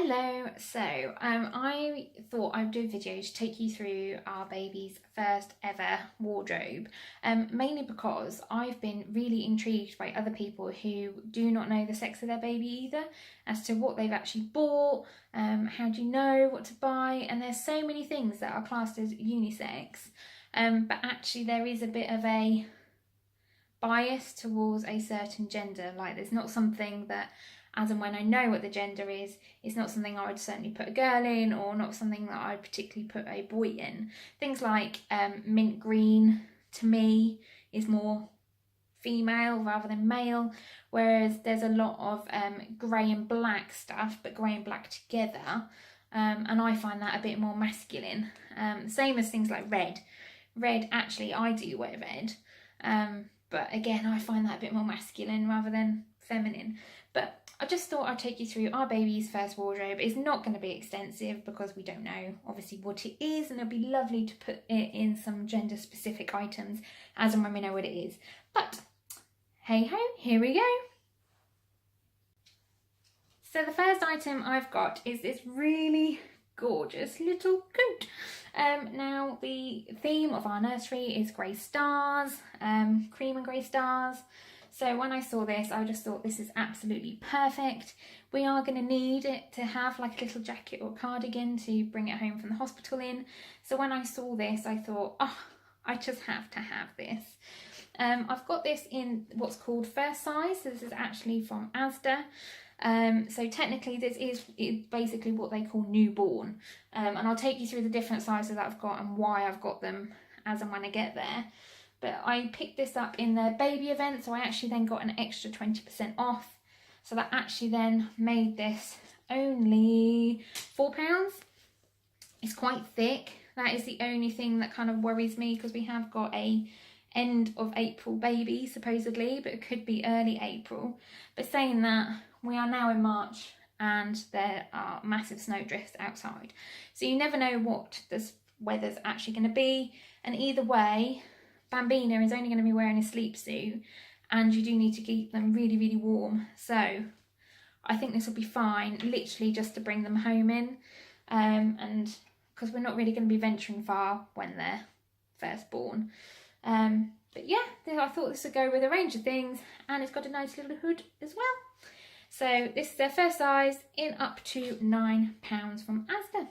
Hello, so I thought I'd do a video to take you through our baby's first ever wardrobe, mainly because I've been really intrigued by other people who do not know the sex of their baby either, as to what they've actually bought, how do you know what to buy, and there's so many things that are classed as unisex, but actually there is a bit of a bias towards a certain gender. Like, there's not something that, as and when I know what the gender is, it's not something I would certainly put a girl in, or not something that I'd particularly put a boy in. Things like mint green, to me, is more female rather than male, whereas there's a lot of grey and black stuff, but grey and black together, and I find that a bit more masculine. Same as things like red. Red, actually, I do wear red, but again, I find that a bit more masculine rather than feminine. But I just thought I'd take you through our baby's first wardrobe. It's not going to be extensive because we don't know obviously what it is, and it'll be lovely to put it in some gender specific items as and when we know what it is. But hey ho, here we go. So the first item I've got is this really gorgeous little coat. Now the theme of our nursery is grey stars, cream and grey stars. So when I saw this, I just thought this is absolutely perfect. We are going to need it to have like a little jacket or cardigan to bring it home from the hospital in. So when I saw this, I thought, oh, I just have to have this. I've got this in what's called first size. So this is actually from Asda. So technically this is basically what they call newborn. And I'll take you through the different sizes that I've got and why I've got them as and when I get there. But I picked this up in their baby event, so I actually then got an extra 20% off. So that actually then made this only £4. It's quite thick. That is the only thing that kind of worries me, because we have got a end of April baby supposedly, but it could be early April. But saying that, we are now in March and there are massive snowdrifts outside. So you never know what this weather's actually going to be. And either way, Bambina is only going to be wearing a sleep suit, and you do need to keep them really, really warm. So I think this will be fine, literally just to bring them home in, and because we're not really going to be venturing far when they're first born. But yeah, I thought this would go with a range of things, and it's got a nice little hood as well. So this is their first size in up to £9 from Asda.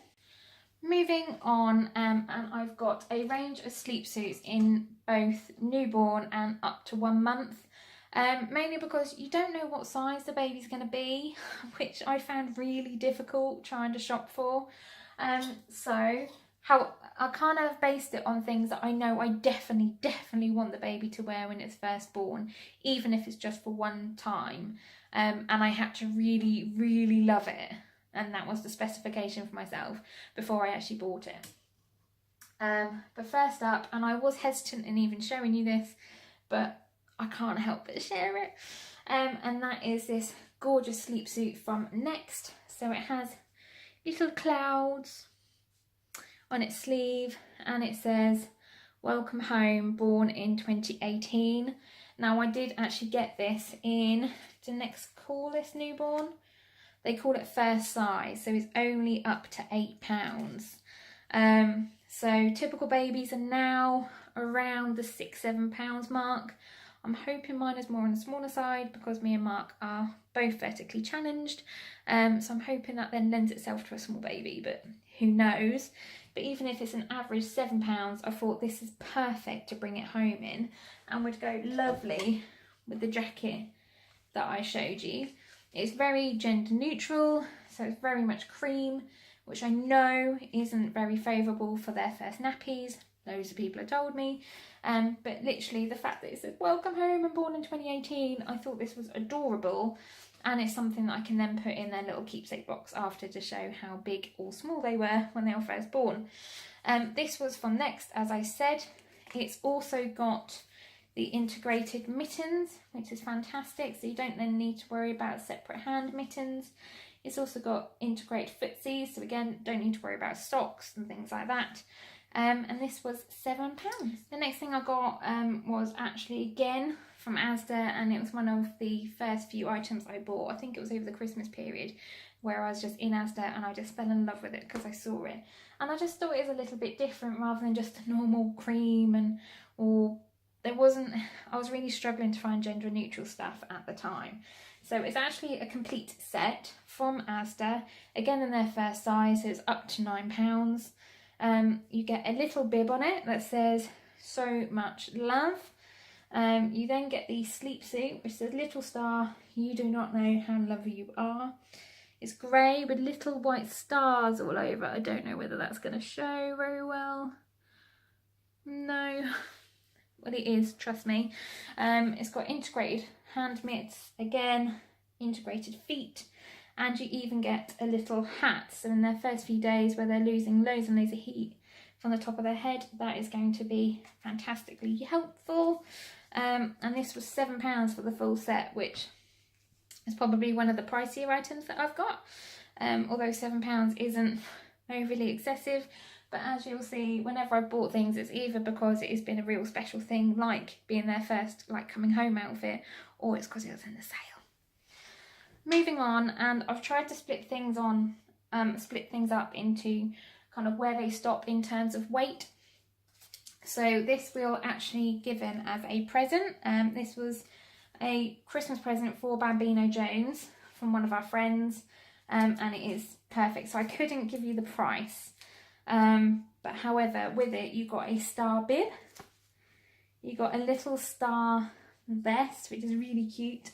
Moving on, and I've got a range of sleep suits in both newborn and up to 1 month, mainly because you don't know what size the baby's going to be, which I found really difficult trying to shop for. So how I kind of based it on things that I know I definitely want the baby to wear when it's first born, even if it's just for one time, and I had to really love it. And that was the specification for myself before I actually bought it. But first up, and I was hesitant in even showing you this, but I can't help but share it. And that is this gorgeous sleep suit from Next. So it has little clouds on its sleeve, and it says, "Welcome home, born in 2018. Now I did actually get this in, do Next call this newborn? They call it first size, so it's only up to £8. So typical babies are now around the £6-7 mark. I'm hoping mine is more on the smaller side because me and Mark are both vertically challenged. So I'm hoping that then lends itself to a small baby, but who knows. But even if it's an average £7, I thought this is perfect to bring it home in, and would go lovely with the jacket that I showed you. It's very gender neutral, so it's very much cream, which I know isn't very favourable for their first nappies. Loads of people have told me. But literally the fact that it said welcome home and born in 2018, I thought this was adorable. And it's something that I can then put in their little keepsake box after to show how big or small they were when they were first born. This was from Next, as I said. It's also got the integrated mittens, which is fantastic, so you don't then need to worry about separate hand mittens. It's also got integrated footsies, so again, don't need to worry about socks and things like that. And this was £7. The next thing I got was actually again from Asda, and it was one of the first few items I bought. I think it was over the Christmas period where I was just in Asda and I just fell in love with it because I saw it. And I just thought it was a little bit different rather than just a normal cream, or there wasn't, I was really struggling to find gender neutral stuff at the time. So it's actually a complete set from Asda, again in their first size, so it's up to £9. You get a little bib on it that says "so much love." You then get the sleep suit which says "little star, you do not know how lovely you are." It's grey with little white stars all over. I don't know whether that's going to show very well. No. Well, it is, trust me. It's got integrated hand mitts, again, integrated feet, and you even get a little hat. So in their first few days where they're losing loads and loads of heat from the top of their head, that is going to be fantastically helpful. And this was £7 for the full set, which is probably one of the pricier items that I've got. Although £7 isn't overly excessive. But as you'll see, whenever I've bought things, it's either because it has been a real special thing, like being their first coming home outfit, or it's because it was in the sale. Moving on, and I've tried to split things up into kind of where they stop in terms of weight. So this we were actually given as a present. This was a Christmas present for Bambino Jones from one of our friends, and it is perfect. So I couldn't give you the price. But however, with it you got a star bib, you got a little star vest which is really cute,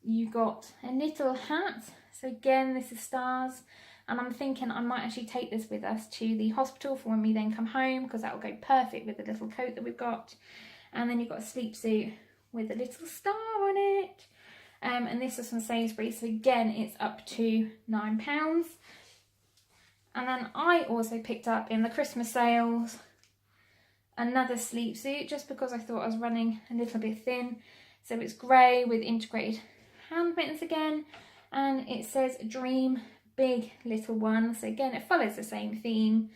you got a little hat, so again this is stars, and I'm thinking I might actually take this with us to the hospital for when we then come home, because that will go perfect with the little coat that we've got. And then you've got a sleep suit with a little star on it, and this is from Sainsburys, so again it's up to £9. And then I also picked up in the Christmas sales another sleep suit, just because I thought I was running a little bit thin. So it's grey with integrated hand mittens again, and it says "Dream Big Little One." So again, it follows the same theme.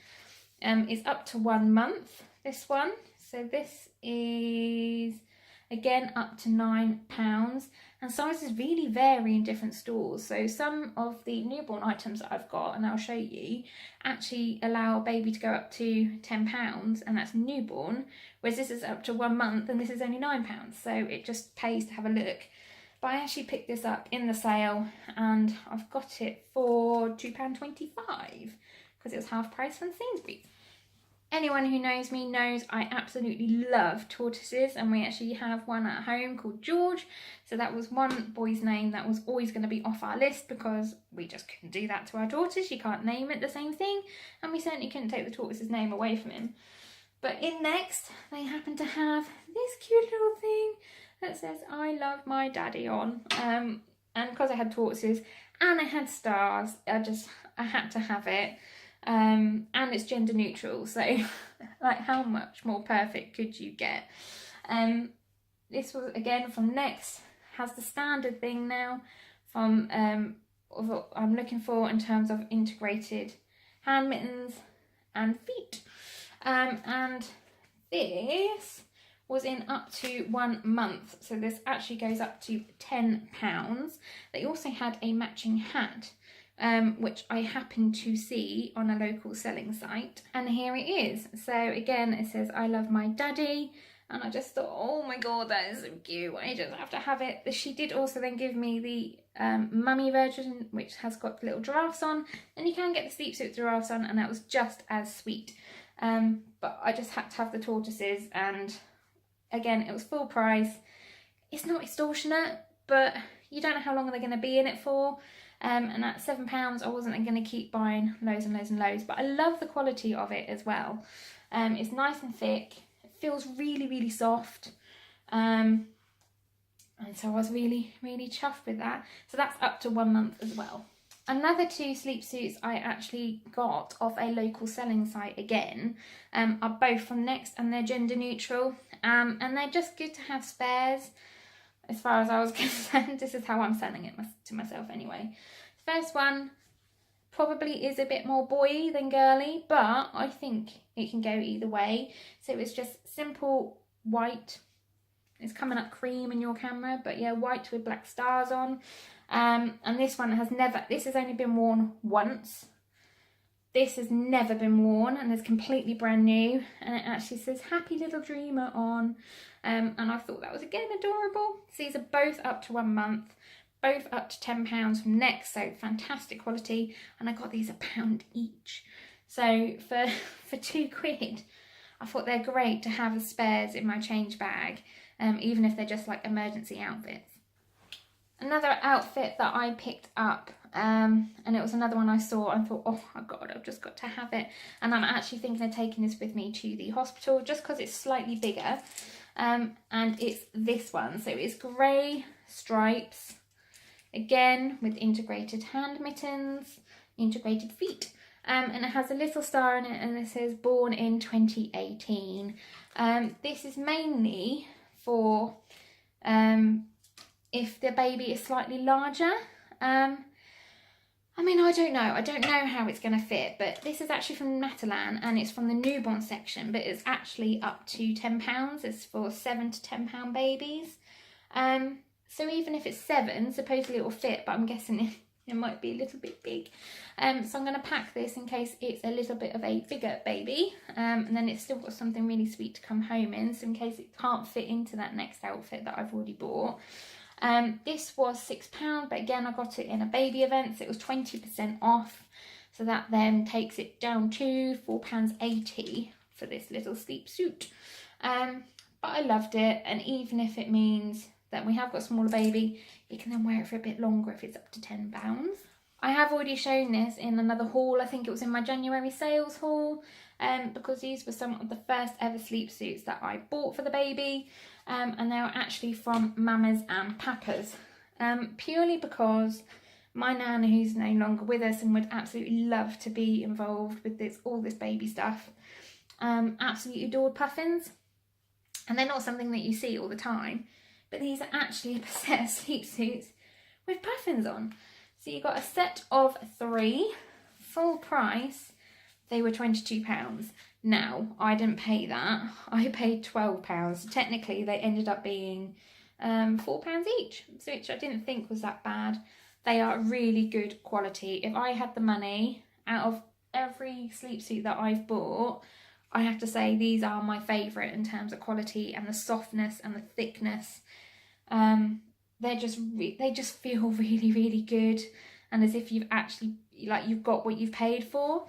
It's up to 1 month, this one. So this is again up to £9, and sizes really vary in different stores. So some of the newborn items that I've got, and I'll show you, actually allow a baby to go up to £10, and that's newborn, whereas this is up to 1 month and this is only £9. So it just pays to have a look. But I actually picked this up in the sale and I've got it for £2.25 because it was half price from Sainsbury's. Anyone who knows me knows I absolutely love tortoises, and we actually have one at home called George. So that was one boy's name that was always going to be off our list, because we just couldn't do that to our tortoise. You can't name it the same thing, and we certainly couldn't take the tortoise's name away from him. But in Next, they happen to have this cute little thing that says "I love my daddy" on. And because I had tortoises and I had stars, I had to have it. And it's gender neutral, so like how much more perfect could you get? This was again from Next, has the standard thing now from what I'm looking for in terms of integrated hand mittens and feet. And this was in up to 1 month, so this actually goes up to £10. They also had a matching hat, which I happened to see on a local selling site, and here it is. So again, it says "I love my daddy," and I just thought, oh my god, that is so cute, I just have to have it. She did also then give me the mummy version, which has got little giraffes on, and you can get the sleep suit with giraffes on, and that was just as sweet. But I just had to have the tortoises, and again, it was full price. It's not extortionate, but you don't know how long they're going to be in it for. And at £7, I wasn't going to keep buying loads and loads and loads, but I love the quality of it as well. It's nice and thick, it feels really, really soft, and so I was really, really chuffed with that. So that's up to 1 month as well. Another 2 sleep suits I actually got off a local selling site again, are both from Next, and they're gender neutral, and they're just good to have spares. As far as I was concerned, this is how I'm selling it to myself anyway. The first one probably is a bit more boy than girly, but I think it can go either way. So it's just simple white It's coming up cream in your camera, but yeah, white with black stars on. And this one this has only been worn once. This has never been worn and is completely brand new, and it actually says Happy Little Dreamer on. And I thought that was again adorable. So these are both up to 1 month, both up to £10 from Next, so fantastic quality. And I got these £1 each. So for £2, I thought they're great to have as spares in my change bag, even if they're just like emergency outfits. Another outfit that I picked up, and it was another one I saw and thought, oh my god, I've just got to have it. And I'm actually thinking of taking this with me to the hospital just because it's slightly bigger. And it's this one. So it's grey stripes, again with integrated hand mittens, integrated feet. And it has a little star in it, and it says born in 2018. This is mainly for if the baby is slightly larger. I mean, I don't know how it's going to fit, but this is actually from Matalan, and it's from the newborn section, but it's actually up to £10. It's for 7 to £10 babies. So even if it's 7, supposedly it will fit, but I'm guessing it might be a little bit big. So I'm going to pack this in case it's a little bit of a bigger baby, and then it's still got something really sweet to come home in, so in case it can't fit into that next outfit that I've already bought. This was £6, but again I got it in a baby event, so it was 20% off, so that then takes it down to £4.80 for this little sleep suit. But I loved it, and even if it means that we have got a smaller baby, you can then wear it for a bit longer if it's up to £10. I have already shown this in another haul. I think it was in my January sales haul, because these were some of the first ever sleep suits that I bought for the baby, and they were actually from Mammas&Pappas, purely because my nan, who's no longer with us and would absolutely love to be involved with all this baby stuff, absolutely adored puffins, and they're not something that you see all the time. But these are actually a set of sleep suits with puffins on. So you got a set of 3, full price. They were £22. Now, I didn't pay that. I paid £12. So technically, they ended up being £4 each, which I didn't think was that bad. They are really good quality. If I had the money, out of every sleep suit that I've bought, I have to say these are my favourite in terms of quality and the softness and the thickness. They just feel really, really good, and as if you've actually you've got what you've paid for.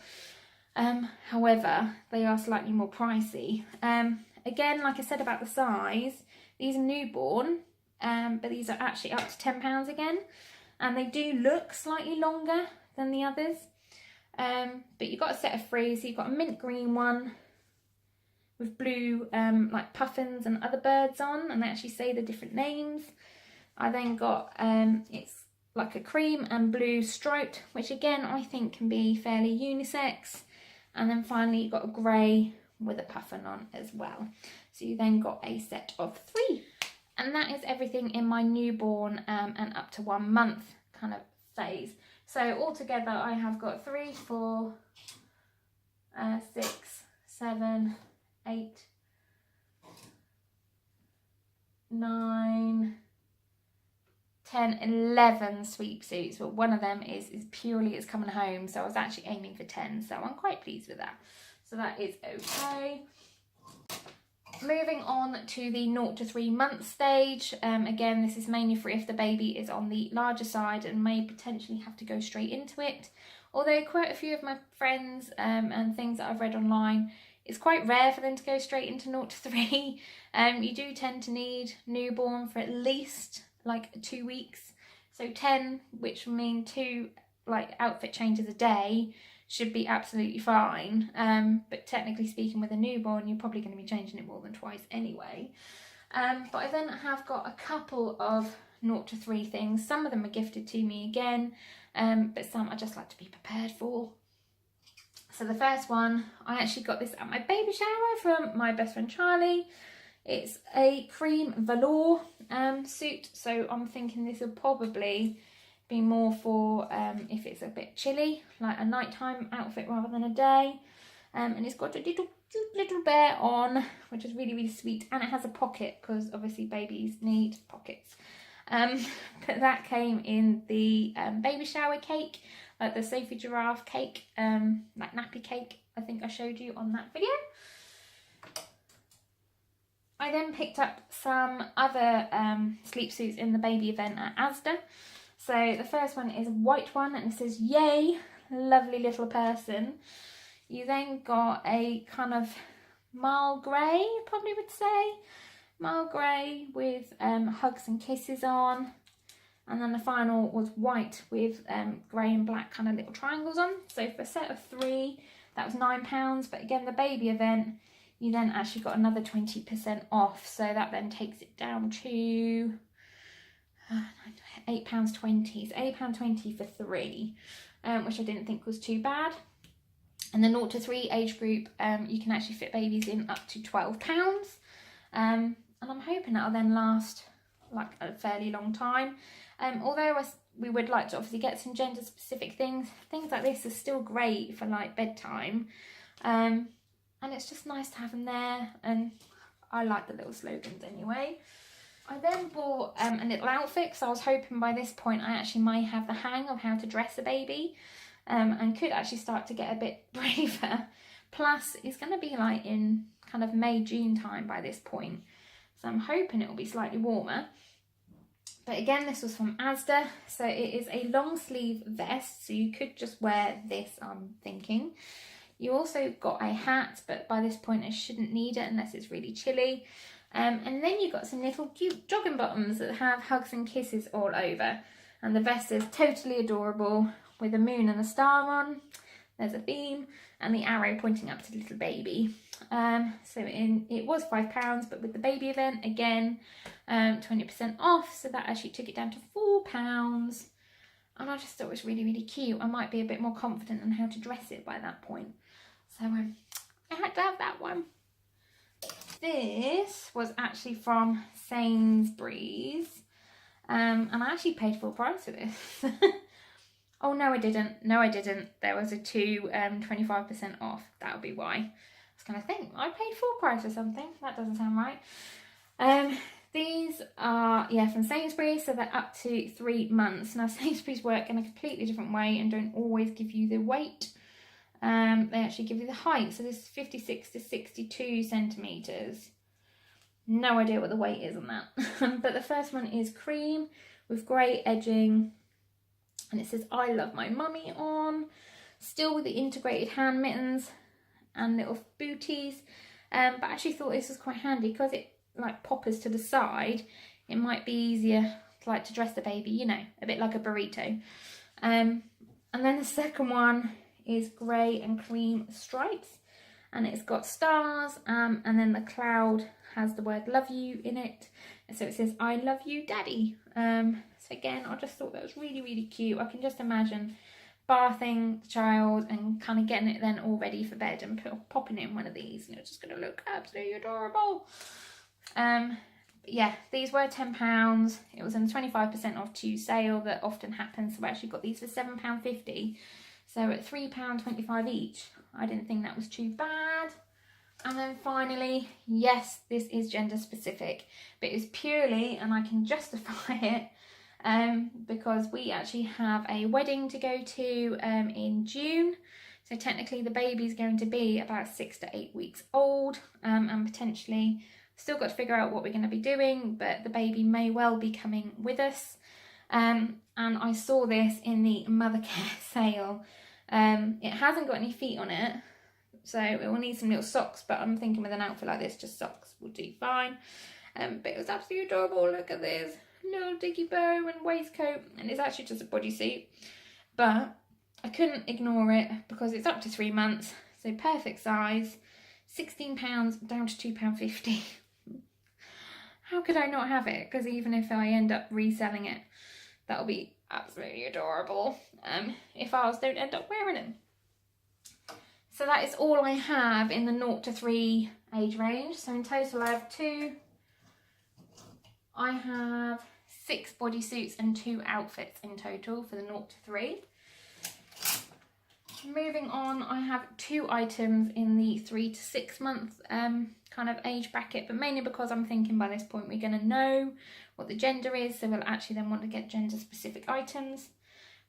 However, they are slightly more pricey. Again, like I said about the size, these are newborn, but these are actually up to £10 again, and they do look slightly longer than the others. But you've got a set of 3, so you've got a mint green one with blue like puffins and other birds on, and they actually say the different names. I then got it's like a cream and blue striped, which again I think can be fairly unisex. And then finally you've got a grey with a puffin on as well. So you then got a set of 3. And that is everything in my newborn and up to 1 month kind of phase. So altogether I have got 3, 4, 6, 7, 8, 9, 10, 11 sleep suits, but one of them is purely it's coming home, so I was actually aiming for 10, so I'm quite pleased with that. So that is okay. Moving on to the 0 to 3 month stage. Again, this is mainly for if the baby is on the larger side and may potentially have to go straight into it. Although quite a few of my friends and things that I've read online, it's quite rare for them to go straight into 0 to 3. You do tend to need newborn for at least like 2 weeks. So 10, which will mean 2 like outfit changes a day, should be absolutely fine. But technically speaking, with a newborn, you're probably going to be changing it more than twice anyway. But I then have got a couple of 0 to 3 things. Some of them are gifted to me again, but some I just like to be prepared for. So the first one, I actually got this at my baby shower from my best friend Charlie. It's a cream velour suit, so I'm thinking this will probably be more for if it's a bit chilly, like a nighttime outfit rather than a day. And it's got a little cute little bear on, which is really, really sweet. And it has a pocket, because obviously babies need pockets. But that came in the baby shower cake, like the Sophie Giraffe cake, like nappy cake, I think I showed you on that video. I then picked up some other sleep suits in the baby event at Asda. So the first one is a white one, and it says, "Yay, lovely little person." You then got a kind of marl grey, probably would say. Marl grey with hugs and kisses on. And then the final was white with grey and black kind of little triangles on. So for a set of 3, that was £9. But again, the baby event, you then actually got another 20% off. So that then takes it down to £8.20. So £8.20 for 3, which I didn't think was too bad. And the 0 to 3 age group, you can actually fit babies in up to £12. And I'm hoping that'll then last like a fairly long time. Although we would like to obviously get some gender specific things like this are still great for like bedtime. And it's just nice to have them there, and I like the little slogans anyway. I then bought a little outfit, because I was hoping by this point I actually might have the hang of how to dress a baby, and could actually start to get a bit braver. Plus it's going to be like in kind of May, June time by this point, so I'm hoping it will be slightly warmer. But again, this was from Asda, so it is a long sleeve vest, so you could just wear this, I'm thinking. You also got a hat, but by this point I shouldn't need it unless it's really chilly. And then you got some little cute jogging bottoms that have hugs and kisses all over. And the vest is totally adorable, with a moon and a star on. There's a theme, and the arrow pointing up to the little baby. So it was £5, but with the baby event, again, 20% off. So that actually took it down to £4. And I just thought it was really, really cute. I might be a bit more confident on how to dress it by that point. So I had to have that one. This was actually from Sainsburys. And I actually paid full price for this. Oh, no, I didn't. No, I didn't. There was a 25% off. That would be why. I was going to think, I paid full price for something. That doesn't sound right. These are, from Sainsbury's, so they're up to 3 months. Now, Sainsbury's work in a completely different way and don't always give you the weight. They actually give you the height. So this is 56 to 62 centimetres. No idea what the weight is on that. But the first one is cream with grey edging. And it says, "I love my mummy" on. Still with the integrated hand mittens and little booties. But I actually thought this was quite handy because it like poppers to the side. It might be easier to dress the baby, you know, a bit like a burrito. And then the second one is grey and cream stripes. And it's got stars, and then the cloud has the word "love you" in it. And so it says, "I love you, Daddy." So again, I just thought that was really, really cute. I can just imagine bathing the child and kind of getting it then all ready for bed and popping in one of these, and it's just going to look absolutely adorable. Yeah, these were £10. It was in the 25% off to sale that often happens, so I actually got these for £7.50. So at £3.25 each, I didn't think that was too bad. And then finally, yes, this is gender specific, but it's purely, and I can justify it, because we actually have a wedding to go to in June. So technically the baby's going to be about 6 to 8 weeks old, and potentially still got to figure out what we're going to be doing, but the baby may well be coming with us. And I saw this in the Mothercare sale. It hasn't got any feet on it, so it will need some little socks, but I'm thinking with an outfit like this, just socks will do fine. But it was absolutely adorable. Look at this little diggy bow and waistcoat, and it's actually just a bodysuit, but I couldn't ignore it because it's up to 3 months, so perfect size. £16 down to £2.50. How could I not have it? Because even if I end up reselling it, that'll be absolutely adorable. If ours don't end up wearing it. So that is all I have in the 0 to 3 age range. So in total I have 6 bodysuits and 2 outfits in total for the 0 to 3. Moving on, I have 2 items in the 3 to 6 month kind of age bracket, but mainly because I'm thinking by this point we're going to know what the gender is, so we'll actually then want to get gender specific items.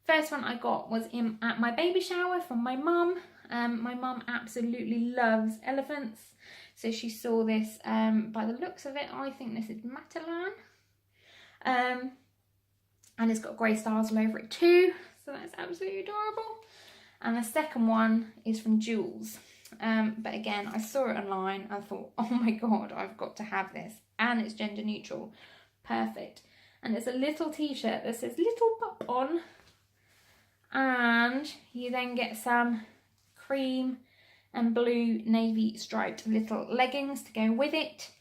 First one I got was at my baby shower from my mum. My mum absolutely loves elephants, so she saw this, by the looks of it, I think this is Matalan. And it's got grey stars all over it too, so that's absolutely adorable. And the second one is from Joules. But again, I saw it online and thought, oh my god, I've got to have this. And it's gender neutral. Perfect. And it's a little t-shirt that says little pup on. And you then get some cream and blue navy striped little leggings to go with it.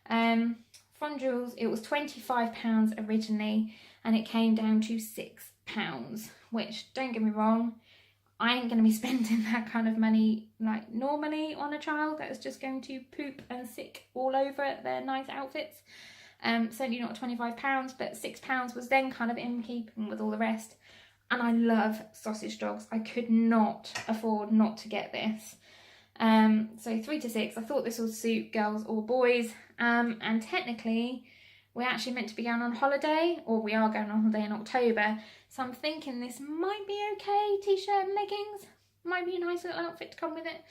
From Joules, it was £25 originally, and it came down to £6, which, don't get me wrong, I ain't going to be spending that kind of money like normally on a child that's just going to poop and sick all over their nice outfits. Certainly not £25, but £6 was then kind of in keeping with all the rest. And I love sausage dogs. I could not afford not to get this. So 3 to 6, I thought this would suit girls or boys. And technically, we're actually meant to be going on holiday, or we are going on holiday in October. So I'm thinking this might be okay. T-shirt and leggings might be a nice little outfit to come with it.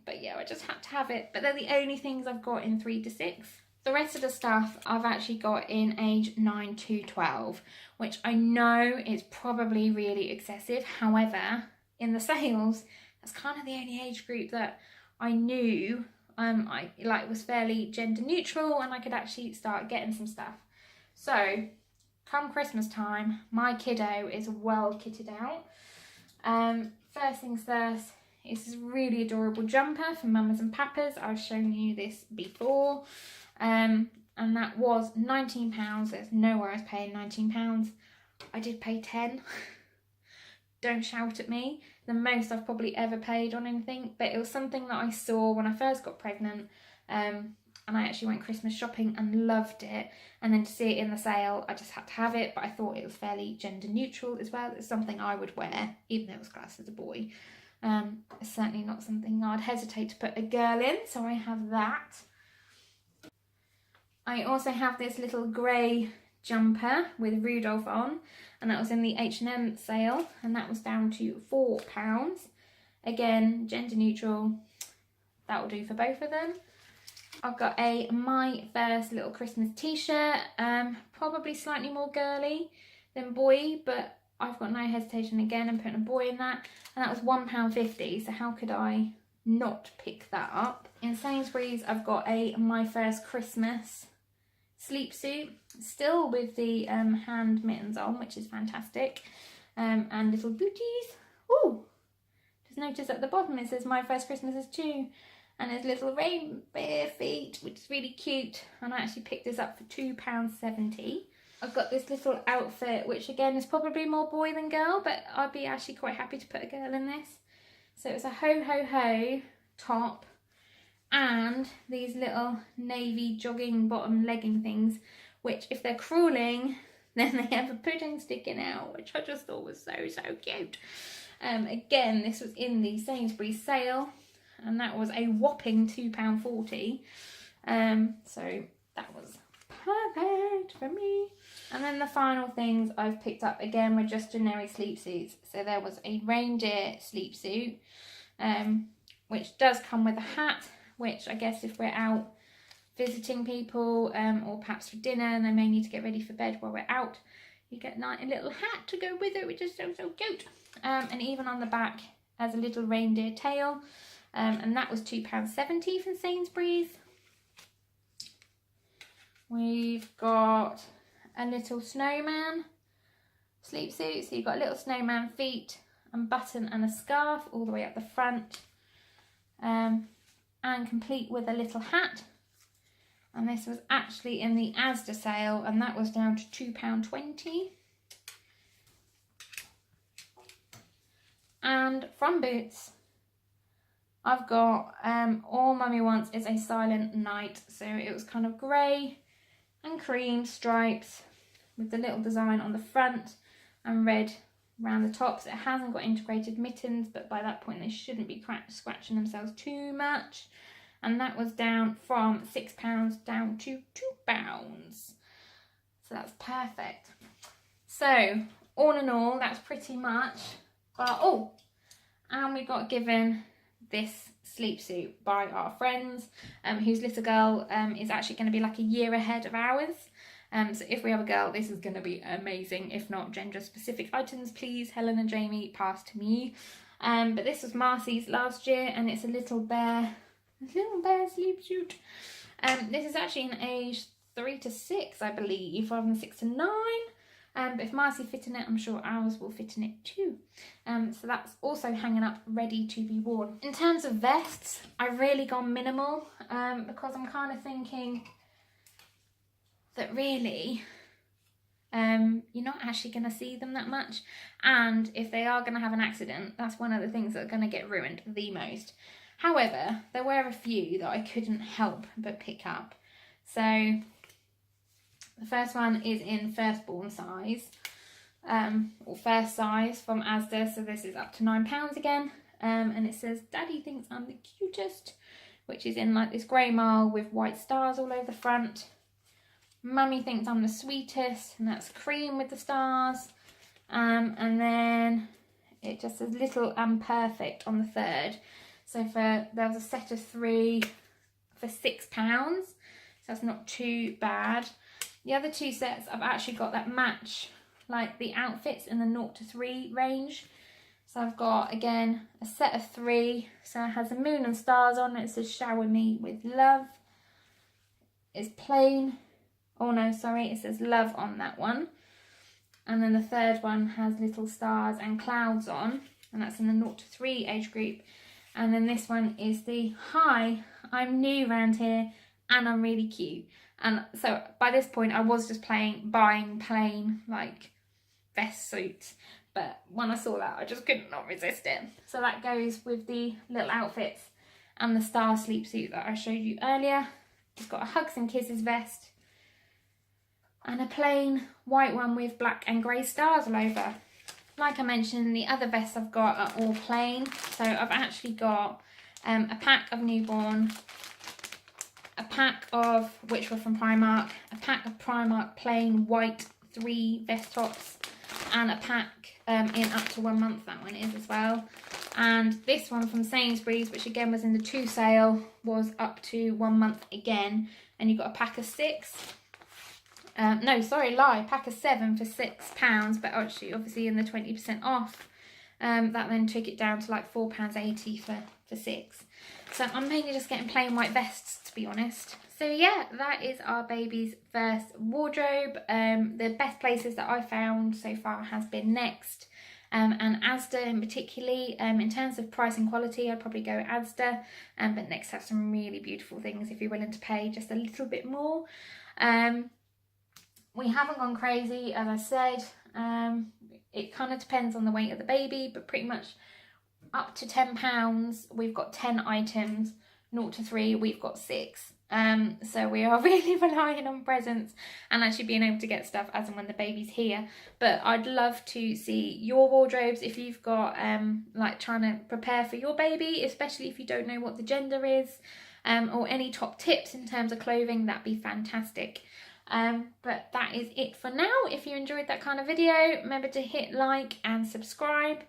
But yeah, I just had to have it. But they're the only things I've got in 3 to 6. The rest of the stuff I've actually got in age 9 to 12, which I know is probably really excessive. However, in the sales, that's kind of the only age group that I knew I was fairly gender neutral, and I could actually start getting some stuff. So come Christmas time, my kiddo is well kitted out. First things first, it's this really adorable jumper from Mammas&Pappas. I've shown you this before. And that was £19. There's nowhere I was paying £19. I did pay 10. Don't shout at me. The most I've probably ever paid on anything, but it was something that I saw when I first got pregnant, and I actually went Christmas shopping and loved it, and then to see it in the sale, I just had to have it. But I thought it was fairly gender neutral as well. It's something I would wear, even though it was classed as a boy. It's certainly not something I'd hesitate to put a girl in, so I have that. I also have this little grey jumper with Rudolph on, and that was in the H&M sale, and that was down to £4. Again, gender neutral, that will do for both of them. I've got a My First Little Christmas t-shirt, probably slightly more girly than boy, but I've got no hesitation again in putting a boy in that, and that was £1.50, so how could I not pick that up? In Sainsburys, I've got a My First Christmas sleep suit, still with the hand mittens on, which is fantastic, and little booties. Ooh, just notice at the bottom it says My First Christmas is too, and there's little reindeer feet, which is really cute, and I actually picked this up for £2.70. I've got this little outfit, which again is probably more boy than girl, but I'd be actually quite happy to put a girl in this. So it's a ho ho ho top, and these little navy jogging bottom legging things, which if they're crawling, then they have a pudding sticking out, which I just thought was so cute. Again, this was in the Sainsbury's sale, and that was a whopping £2.40. So that was perfect for me. And then the final things I've picked up again were just generic sleep suits. So there was a reindeer sleep suit, which does come with a hat, which I guess if we're out visiting people, or perhaps for dinner and they may need to get ready for bed while we're out, you get a little hat to go with it, which is so cute. And even on the back has a little reindeer tail, and that was £2.70 from Sainsbury's. We've got a little snowman sleep suit, so you've got little snowman feet and button and a scarf all the way up the front, and complete with a little hat. And this was actually in the Asda sale, and that was down to £2.20. And from Boots, I've got All Mummy Wants is a Silent Night. So it was kind of grey and cream stripes with the little design on the front and red around the tops. It hasn't got integrated mittens, but by that point they shouldn't be scratching themselves too much. And that was down from £6 down to £2. So that's perfect. So all in all, that's pretty much. But oh, and we got given this sleep suit by our friends, whose little girl is actually going to be like a year ahead of ours. So if we have a girl, this is going to be amazing. If not, gender specific items, please, Helen and Jamie, pass to me. But this was Marcy's last year, and it's a little bear sleep suit. This is actually in age 3 to 6, I believe, rather than 6 to 9. But if Marcy fit in it, I'm sure ours will fit in it too. So that's also hanging up ready to be worn. In terms of vests, I've really gone minimal because I'm kind of thinking that really you're not actually going to see them that much. And if they are going to have an accident, that's one of the things that are going to get ruined the most. However, there were a few that I couldn't help but pick up. So the first one is in firstborn size, or first size from Asda. So this is up to £9 again. And it says, Daddy thinks I'm the cutest, which is in like this grey marl with white stars all over the front. Mummy thinks I'm the sweetest, and that's cream with the stars. And then it just says little and perfect on the third. So there was a set of 3 for £6. So that's not too bad. The other 2 sets I've actually got that match like the outfits in the 0 to 3 range. So I've got, again, a set of 3. So it has the moon and stars on it. It says shower me with love. It's plain. Oh no, sorry, it says love on that one. And then the third one has little stars and clouds on. And that's in the 0 to 3 age group. And then this one is the, hi, I'm new around here and I'm really cute. And so by this point I was just buying plain like vest suits. But when I saw that, I just could not resist it. So that goes with the little outfits and the star sleep suit that I showed you earlier. It's got a hugs and kisses vest and a plain white one with black and grey stars all over. Like I mentioned, the other vests I've got are all plain. So I've actually got a pack of newborn, a pack of, which were from Primark, a pack of Primark plain white 3 vest tops, and a pack in up to 1 month, that one is as well. And this one from Sainsburys, which again was in the 2 sale, was up to 1 month again. And you got a pack of 6. No, sorry, lie, pack of 7 for £6, but actually obviously in the 20% off, that then took it down to like £4.80 for 6. So I'm mainly just getting plain white vests, to be honest. So yeah, that is our baby's first wardrobe. The best places that I found so far has been Next and Asda in particularly. In terms of price and quality, I'd probably go Asda, but Next have some really beautiful things if you're willing to pay just a little bit more. We haven't gone crazy, as I said. It kind of depends on the weight of the baby, but pretty much up to £10, we've got 10 items. 0 to 3, we've got 6. So we are really relying on presents and actually being able to get stuff as and when the baby's here. But I'd love to see your wardrobes if you've got like trying to prepare for your baby, especially if you don't know what the gender is, or any top tips in terms of clothing. That'd be fantastic. But that is it for now. If you enjoyed that kind of video, remember to hit like and subscribe,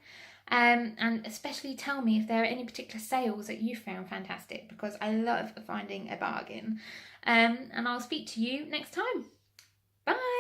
and especially tell me if there are any particular sales that you found fantastic, because I love finding a bargain. And I'll speak to you next time. Bye.